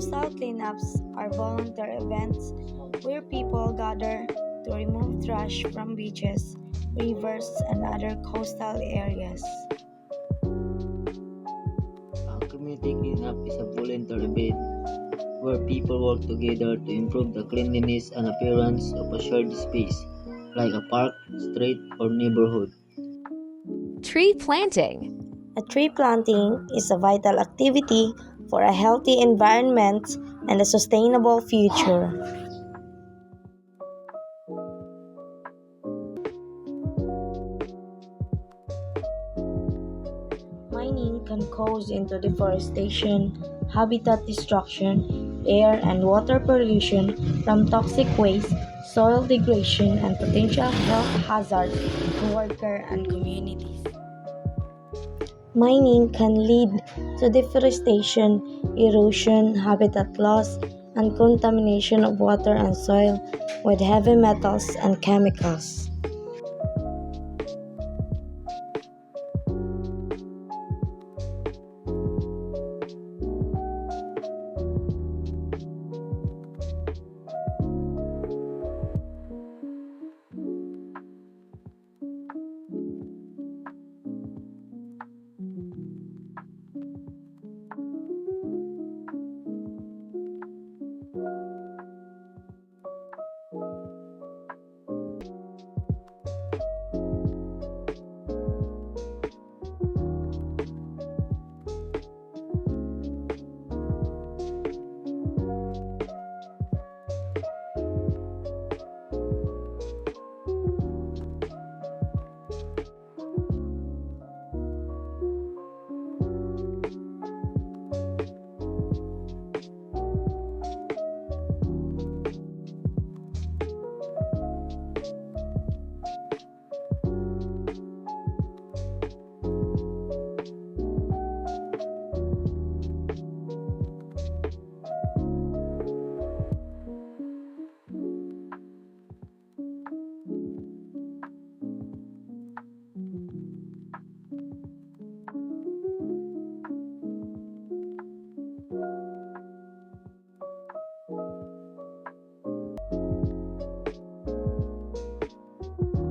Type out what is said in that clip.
Coastal cleanups are volunteer events where people gather to remove trash from beaches, rivers, and other coastal areas. A community cleanup is a volunteer event where people work together to improve the cleanliness and appearance of a shared space, like a park, street, or neighborhood. Tree planting. A tree planting is a vital activity for a healthy environment and a sustainable future. Mining can cause into deforestation, habitat destruction, air and water pollution from toxic waste, soil degradation, and potential health hazards to workers and communities. Mining can lead to deforestation, erosion, habitat loss, and contamination of water and soil with heavy metals and chemicals.